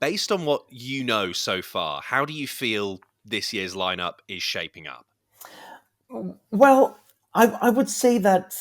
Based on what you know so far, how do you feel this year's lineup is shaping up? Well, I would say that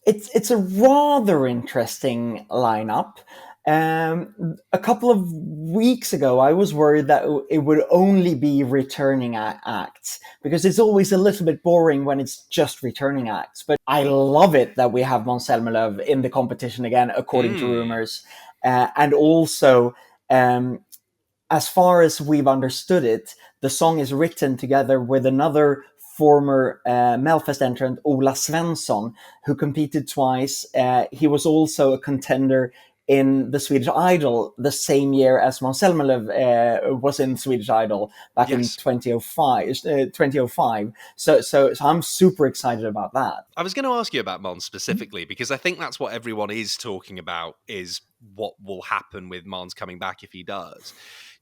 it's a rather interesting lineup. A couple of weeks ago, I was worried that it would only be returning acts because it's always a little bit boring when it's just returning acts. But I love it that we have Måns Zelmerlöw in the competition again, according to rumors, and also. As far as we've understood it, the song is written together with another former Melfest entrant, Ola Svensson, who competed twice. He was also a contender in the Swedish Idol the same year as Måns Zelmerlöw was in Swedish Idol back in 2005. So I'm super excited about that. I was going to ask you about Måns specifically because I think that's what everyone is talking about, is what will happen with Måns coming back if he does.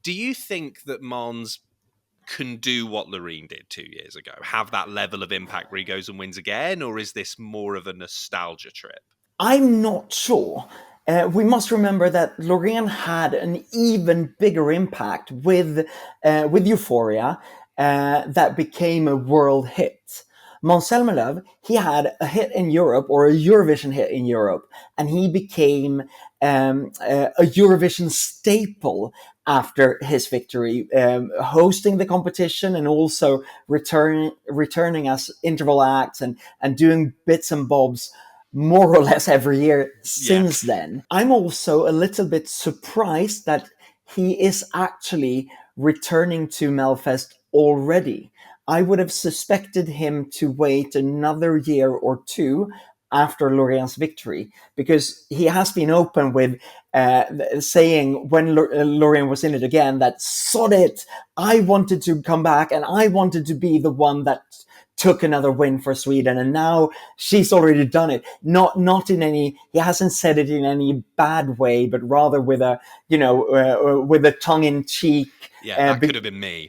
Do you think that Måns can do what Loreen did 2 years ago, have that level of impact where he goes and wins again, or is this more of a nostalgia trip? I'm not sure. We must remember that Loreen had an even bigger impact with Euphoria that became a world hit. Måns Zelmerlöw, he had a hit in Europe, or a Eurovision hit in Europe, and he became a Eurovision staple after his victory, hosting the competition and also returning as interval acts and doing bits and bobs more or less every year since then. I'm also a little bit surprised that he is actually returning to Melfest already. I would have suspected him to wait another year or two after Loreen's victory, because he has been open with saying when Loreen was in it again that, sod it, I wanted to come back and I wanted to be the one that took another win for Sweden, and now she's already done it. Not in any, he hasn't said it in any bad way, but rather with a, with a tongue in cheek. Yeah, that could have been me.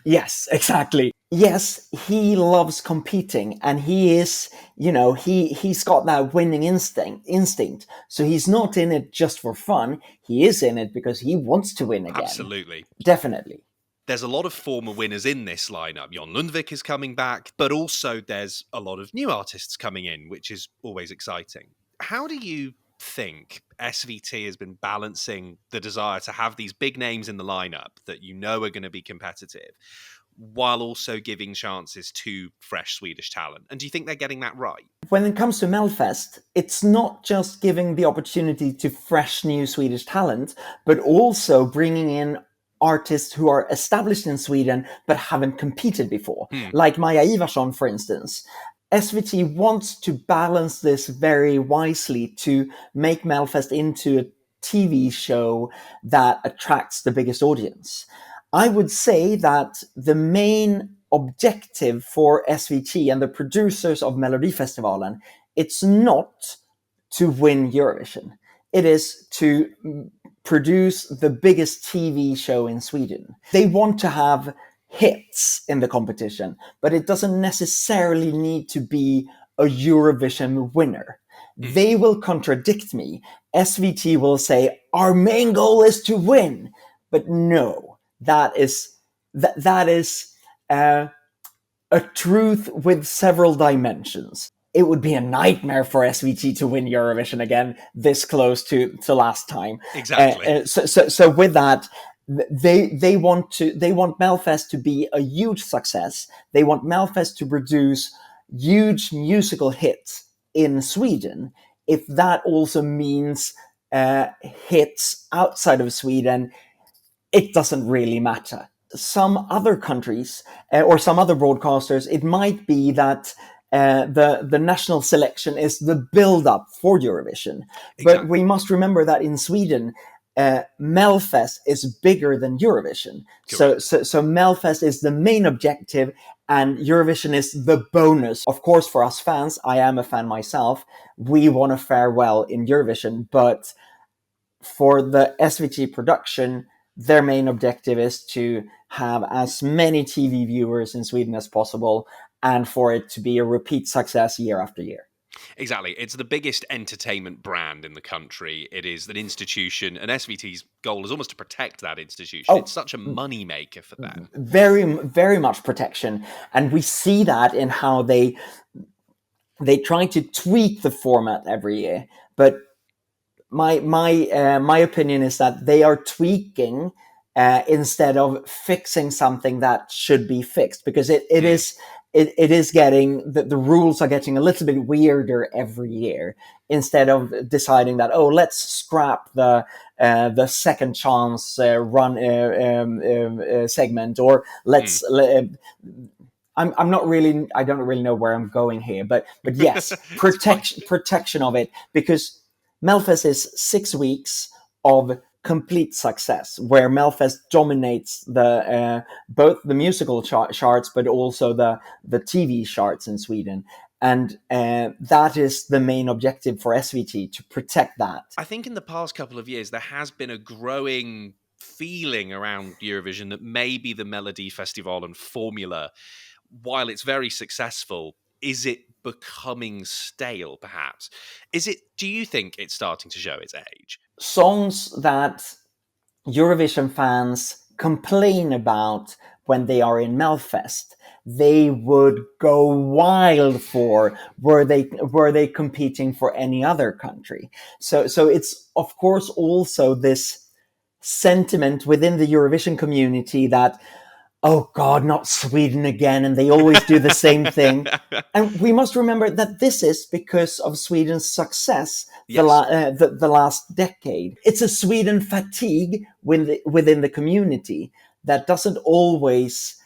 Yes, exactly. Yes, he loves competing, and he is, he's got that winning instinct. So he's not in it just for fun. He is in it because he wants to win again. Absolutely. Definitely. There's a lot of former winners in this lineup. Jon Lundvik is coming back, but also there's a lot of new artists coming in, which is always exciting. How do you think SVT has been balancing the desire to have these big names in the lineup that you know are going to be competitive, while also giving chances to fresh Swedish talent? And do you think they're getting that right? When it comes to Melfest, it's not just giving the opportunity to fresh new Swedish talent, but also bringing in artists who are established in Sweden but haven't competed before, like Maja Ivarsson, for instance. SVT wants to balance this very wisely to make Melfest into a TV show that attracts the biggest audience. I would say that the main objective for SVT and the producers of Melodifestivalen, it's not to win Eurovision. It is to produce the biggest TV show in Sweden. They want to have hits in the competition, but it doesn't necessarily need to be a Eurovision winner. They will contradict me. SVT will say, our main goal is to win. But no, that is a truth with several dimensions. It would be a nightmare for SVT to win Eurovision again this close to last time. Exactly. So with that, they want Melfest to be a huge success. They want Melfest to produce huge musical hits in Sweden. If that also means hits outside of Sweden, it doesn't really matter. Some other countries or some other broadcasters, it might be that the national selection is the build-up for Eurovision. Exactly. But we must remember that in Sweden, Melfest is bigger than Eurovision. So Melfest is the main objective, and Eurovision is the bonus. Of course, for us fans, I am a fan myself, we want to fare well in Eurovision, but for the SVT production, their main objective is to have as many TV viewers in Sweden as possible, and for it to be a repeat success year after year. Exactly. It's the biggest entertainment brand in the country. It is an institution, and SVT's goal is almost to protect that institution. It's Oh, such a money maker for them. very, very much protection, and we see that in how they try to tweak the format every year. But my opinion is that they are tweaking instead of fixing something that should be fixed, because it is getting the rules are getting a little bit weirder every year, instead of deciding that, oh, let's scrap the second chance run segment, or let's I'm not really, I don't really know where I'm going here, but yes, protection of it, because Melfest is 6 weeks of complete success, where Melfest dominates the both the musical charts, but also the TV charts in Sweden. And that is the main objective for SVT, to protect that. I think in the past couple of years, there has been a growing feeling around Eurovision that maybe the Melodifestivalen formula, while it's very successful, is it becoming stale, perhaps? Do you think it's starting to show its age? Songs that Eurovision fans complain about when they are in Melfest, they would go wild for, were they competing for any other country. So it's of course also this sentiment within the Eurovision community that, oh God, not Sweden again, and they always do the same thing. And we must remember that this is because of Sweden's success the last decade. It's a Sweden fatigue within the community that doesn't always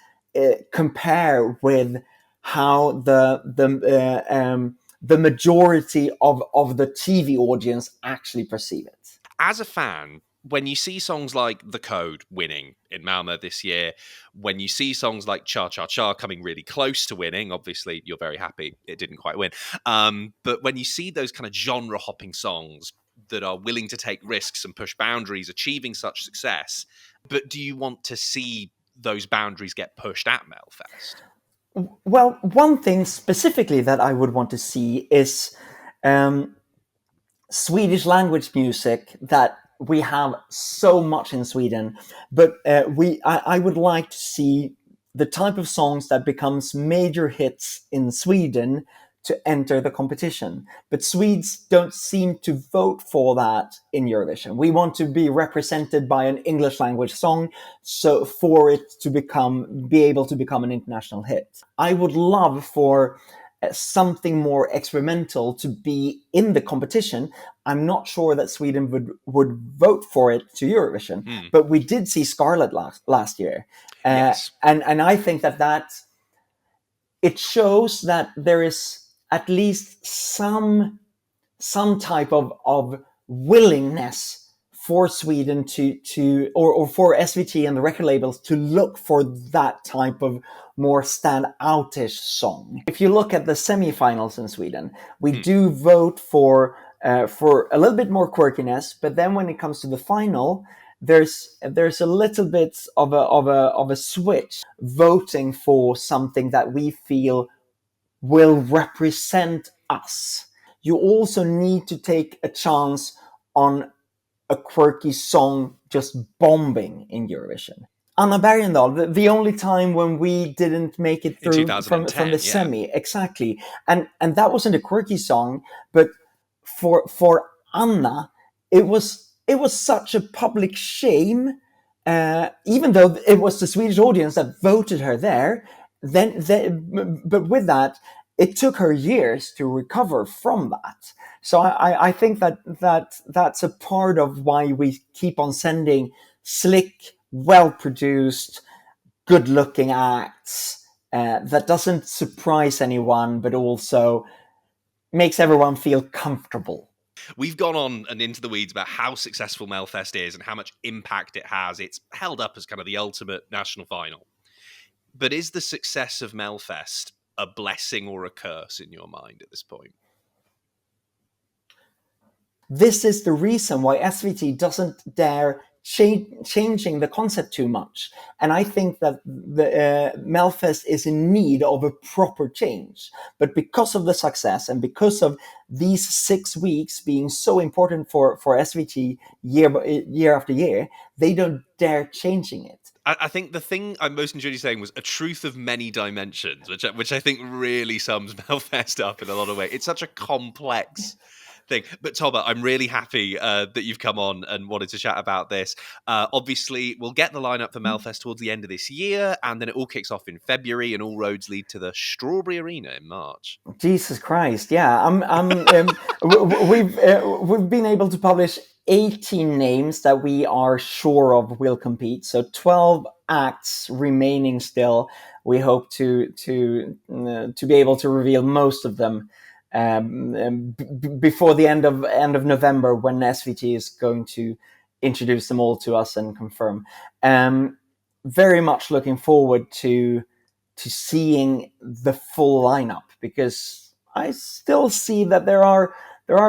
compare with how the majority of the TV audience actually perceive it. As a fan, when you see songs like The Code winning in Malmö this year, when you see songs like Cha Cha Cha coming really close to winning, obviously you're very happy it didn't quite win. But when you see those kind of genre hopping songs that are willing to take risks and push boundaries, achieving such success, but do you want to see those boundaries get pushed at Melfest? Well, one thing specifically that I would want to see is Swedish language music, that we have so much in Sweden, but I would like to see the type of songs that becomes major hits in Sweden to enter the competition. But Swedes don't seem to vote for that in Eurovision. We want to be represented by an English language song, so for it to be able to become an international hit. I would love for something more experimental to be in the competition. I'm not sure that Sweden would vote for it to Eurovision, but we did see Scarlet last year. Yes. And I think that it shows that there is at least some type of willingness for Sweden or for SVT and the record labels to look for that type of more stand-outish song. If you look at the semifinals in Sweden, we do vote for a little bit more quirkiness, but then when it comes to the final, there's a little bit of a switch, voting for something that we feel will represent us. You also need to take a chance on a quirky song just bombing in Eurovision. Anna Bergendahl, the only time when we didn't make it through from the semi, exactly, and that wasn't a quirky song, but for Anna, it was such a public shame, even though it was the Swedish audience that voted her there. But with that, it took her years to recover from that. So I think that's a part of why we keep on sending slick, well-produced, good-looking acts that doesn't surprise anyone, but also makes everyone feel comfortable. We've gone on and into the weeds about how successful Melfest is and how much impact it has. It's held up as kind of the ultimate national final. But is the success of Melfest a blessing or a curse in your mind at this point? This is the reason why SVT doesn't dare changing the concept too much. And I think that the Melfest is in need of a proper change. But because of the success and because of these 6 weeks being so important for SVT year after year, they don't dare changing it. I think the thing I most enjoyed you saying was a truth of many dimensions, which I think really sums Melfest up in a lot of ways. It's such a complex thing. But Tobbe, I'm really happy that you've come on and wanted to chat about this. Obviously, we'll get the lineup for Melfest towards the end of this year, and then it all kicks off in February, and all roads lead to the Strawberry Arena in March. Jesus Christ! Yeah, we've been able to publish 18 names that we are sure of will compete. So 12 acts remaining still. We hope to be able to reveal most of them before the end of November, when SVT is going to introduce them all to us and confirm. Very much looking forward to seeing the full lineup, because I still see that there are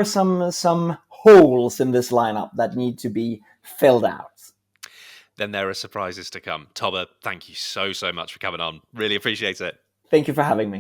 some holes in this lineup that need to be filled out. Then there are surprises to come. Tobbe, thank you so much for coming on. Really appreciate it. Thank you for having me.